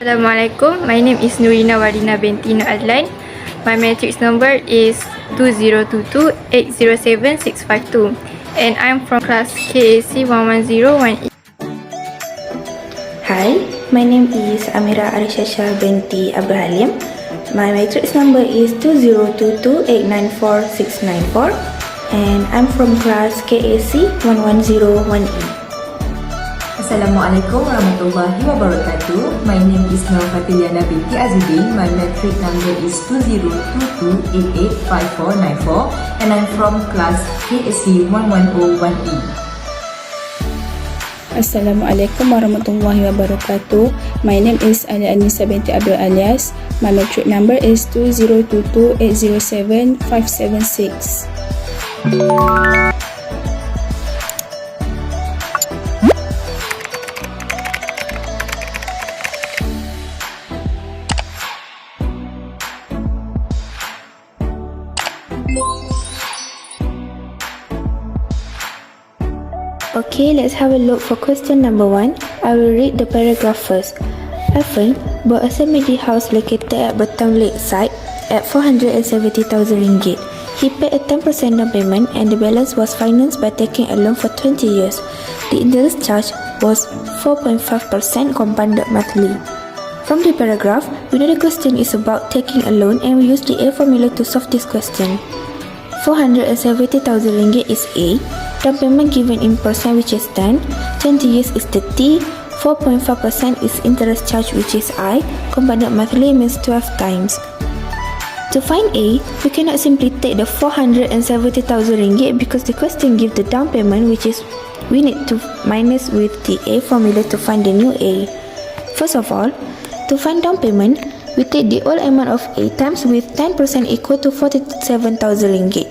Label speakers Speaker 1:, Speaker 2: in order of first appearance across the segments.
Speaker 1: Assalamualaikum. My name is Nurina Warina binti Nur Adlan. My matrix number is 2022807652 and I'm from class KAC 1101E.
Speaker 2: Hi, my name is Amira Arishasha binti Abdul Halim. My matrix number is 2022894694 and I'm from class KAC 1101E.
Speaker 3: Assalamualaikum warahmatullahi wabarakatuh. My name is Nur Fatiliana binti Azudin. My matric number is 2022885494 and I'm from class KSC 1101E.
Speaker 4: Assalamualaikum warahmatullahi wabarakatuh. My name is Ali Anissa binti Abdul Alias. My matric number is 2022807576.
Speaker 2: Okay, let's have a look for question number 1. I will read the paragraph first. Afan bought a semi-D house located at Batam Lakeside at RM470,000. He paid a 10% down payment and the balance was financed by taking a loan for 20 years. The interest charge was 4.5% compounded monthly. From the paragraph, we know the question is about taking a loan and we use the A formula to solve this question. RM470,000 is A. Down payment given in percent which is 10, 20 years is 30, 4.5% is interest charge which is I, compounded monthly means 12 times. To find A, we cannot simply take the RM470,000 because the question gives the down payment which is we need to minus with the A formula to find the new A. First of all, to find down payment, we take the whole amount of A times with 10% equal to RM47,000.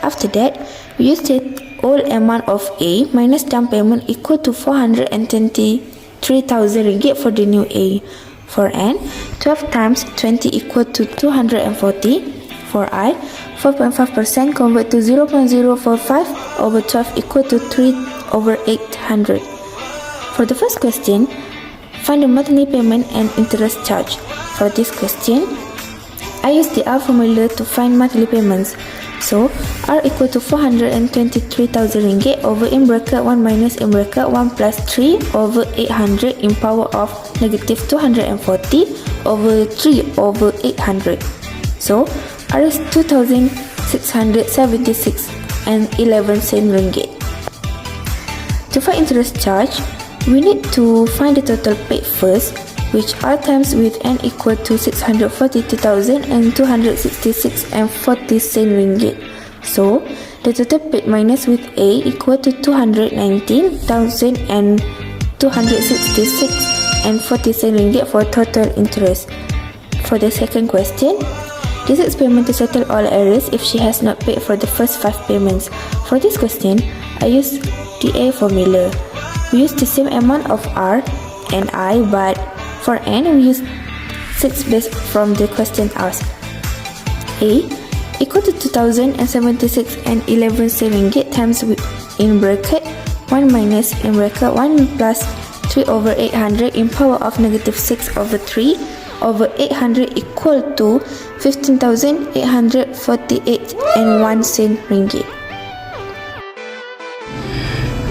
Speaker 2: After that, we use the whole amount of A minus down payment equal to RM423,000 for the new A. For N, 12 times 20 equal to 240. For I, 4.5% convert to 0.045 over 12 equal to 3/800. For the first question, find the monthly payment and interest charge. For this question, I use the R formula to find monthly payments. So, R equal to RM423,000 over in bracket 1 minus in bracket 1 plus 3 over 800 in power of negative 240 over 3 over 800. So, R is 2,676 and 11 cent ringgit. To find interest charge, we need to find the total paid first, which R times with N equal to 642,000 and 266 and 40 cent ringgit. So, the total paid minus with A equal to 219,000 and 266 and 40 cent ringgit for total interest. For the second question, this is payment to settle all errors if she has not paid for the first 5 payments. For this question, I use the A formula. We use the same amount of R and I, but for N, we use 6 based from the question asked. A equal to 2,076 and 11 cent ringgit times in bracket 1 minus in bracket 1 plus 3 over 800 in power of negative 6 over 3 over 800 equal to 15,848 and 1 cent ringgit.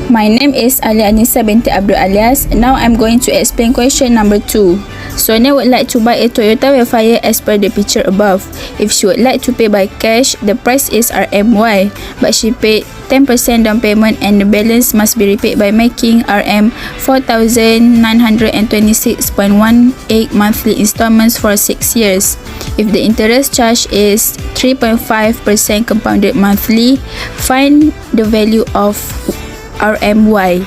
Speaker 4: My name is Ali Anissa binti Abdul Alias. Now I'm going to explain question number 2. Sonia would like to buy a Toyota Wayfire as per the picture above. If she would like to pay by cash, the price is RMY, but she paid 10% down payment and the balance must be repaid by making RM4,926.18 monthly installments for 6 years. If the interest charge is 3.5% compounded monthly, find the value of RMY.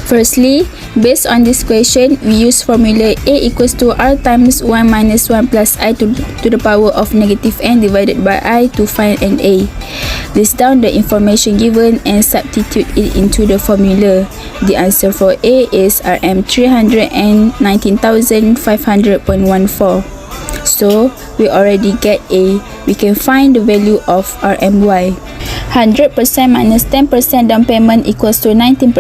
Speaker 4: Firstly, based on this question, we use formula A equals to R times 1 minus 1 plus I to the power of negative N divided by I to find an A. List down the information given and substitute it into the formula. The answer for A is RM319,500.14. So, we already get A. We can find the value of RMY. 100% minus 10% down payment equals to 19%.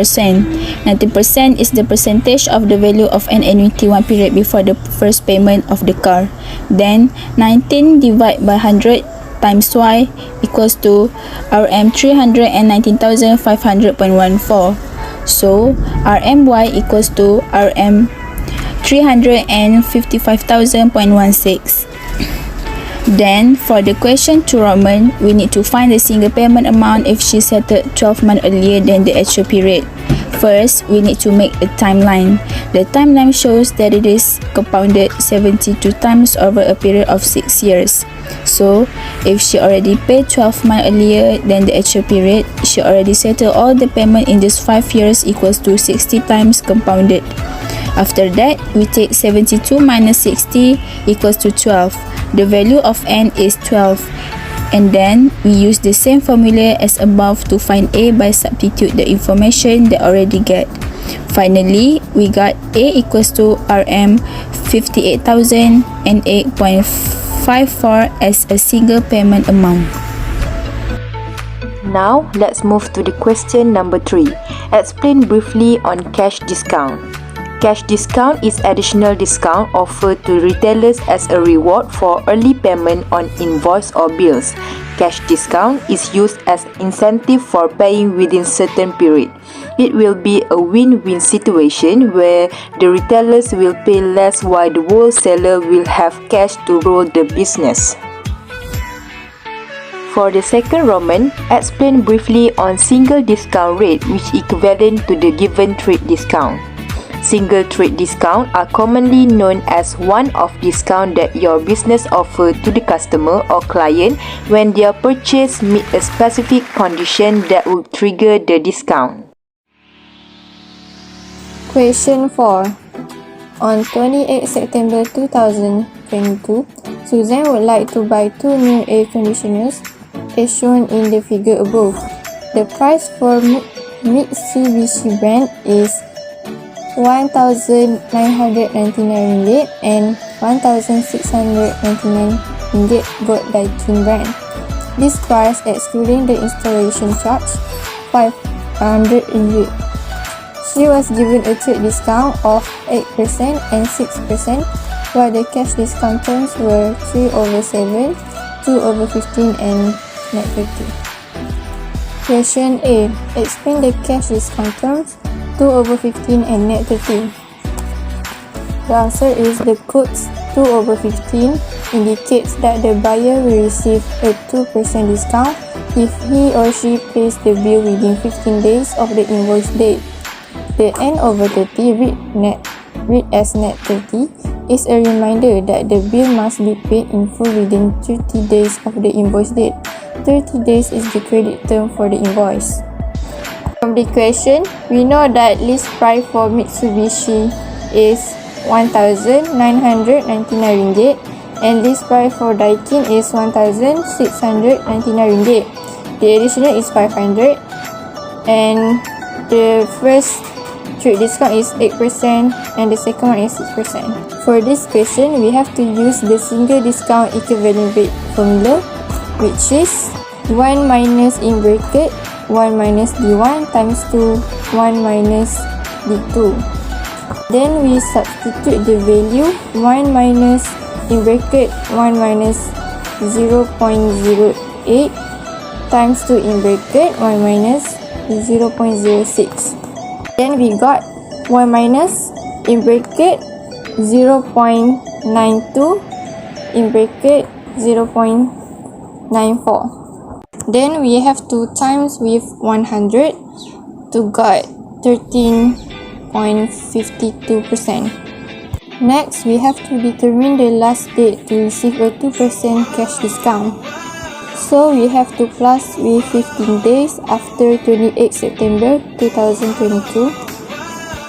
Speaker 4: 19% is the percentage of the value of an annuity one period before the first payment of the car. Then 19 divided by 100 times y equals to Rm 319,500.14. So Rmy equals to Rm 355,000.16. Then, for the question 2 Roman, we need to find the single payment amount if she settled 12 months earlier than the actual period. First, we need to make a timeline. The timeline shows that it is compounded 72 times over a period of 6 years. So, if she already paid 12 months earlier than the actual period, she already settled all the payment in just 5 years equals to 60 times compounded. After that, we take 72 minus 60 equals to 12. The value of n is 12. And then, we use the same formula as above to find a by substitute the information that already get. Finally, we got a equals to Rm 58,008.54 as a single payment amount.
Speaker 5: Now, let's move to the question number 3. Explain briefly on cash discount. Cash discount is additional discount offered to retailers as a reward for early payment on invoice or bills. Cash discount is used as incentive for paying within certain period. It will be a win-win situation where the retailers will pay less while the wholesaler will have cash to roll the business. For the second Roman, explain briefly on single discount rate which equivalent to the given trade discount. Single trade discount are commonly known as one-off discount that your business offers to the customer or client when their purchase meet a specific condition that will trigger the discount.
Speaker 1: Question 4. On 28 September 2022, Suzanne would like to buy 2 new air conditioners as shown in the figure above. The price for Mitsubishi brand is 1,999 ringgit and 1,699 ringgit bought by King brand. This price excluding the installation charge, 500 ringgit. She was given a trade discount of 8% and 6%, while the cash discount terms were 3/7, 2/15 and net 50. Question A. Explain the cash discount terms, 2/15 and net 30. The answer is the codes 2/15 indicates that the buyer will receive a 2% discount if he or she pays the bill within 15 days of the invoice date. The n/30 read as net 30 is a reminder that the bill must be paid in full within 30 days of the invoice date. 30 days is the credit term for the invoice. From the question, we know that list price for Mitsubishi is 1,999 ringgit and list price for Daikin is 1,699 ringgit. The additional is 500 and the first trade discount is 8% and the second one is 6%. For this question, we have to use the single discount equivalent rate formula, which is 1 minus in bracket 1 minus D1 times 2 1 minus D2. Then we substitute the value 1 minus in bracket 1 minus 0.08 times 2 in bracket 1 minus 0.06. Then we got 1 minus in bracket 0.92 in bracket 0.94. Then we have to times with 100 to get 13.52%. Next, we have to determine the last date to receive a 2% cash discount. So we have to plus with 15 days after 28 September 2022.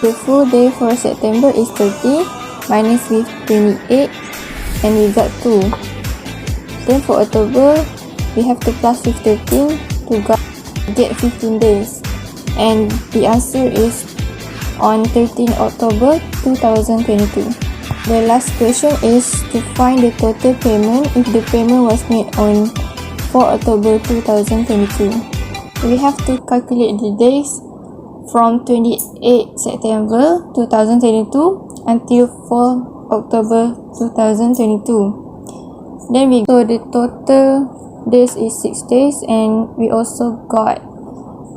Speaker 1: The full day for September is 30 minus with 28 and we got 2. Then for October, we have to plus with 13 to get 15 days. And the answer is on 13 October 2022. The last question is to find the total payment if the payment was made on 4 October 2022. we have to calculate the days from 28 September 2022 until 4 October 2022. Then so the total days is 6 days, and we also got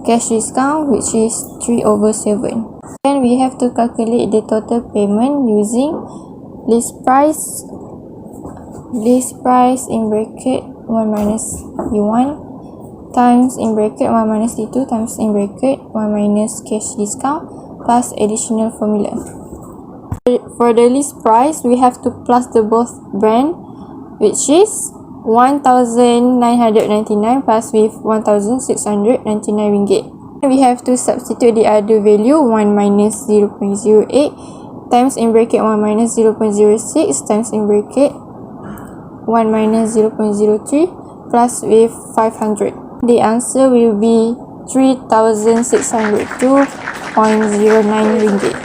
Speaker 1: cash discount, which is 3/7. Then we have to calculate the total payment using list price in bracket 1 minus D1 times in bracket 1 minus D2 times in bracket 1 minus cash discount plus additional formula. For the list price, we have to plus the both brand, which is 1,999 plus with 1,699 ringgit. We have to substitute the other value 1 minus 0.08 times in bracket 1 minus 0.06 times in bracket 1 minus 0.03 plus with 500. The answer will be 3,602.09 ringgit.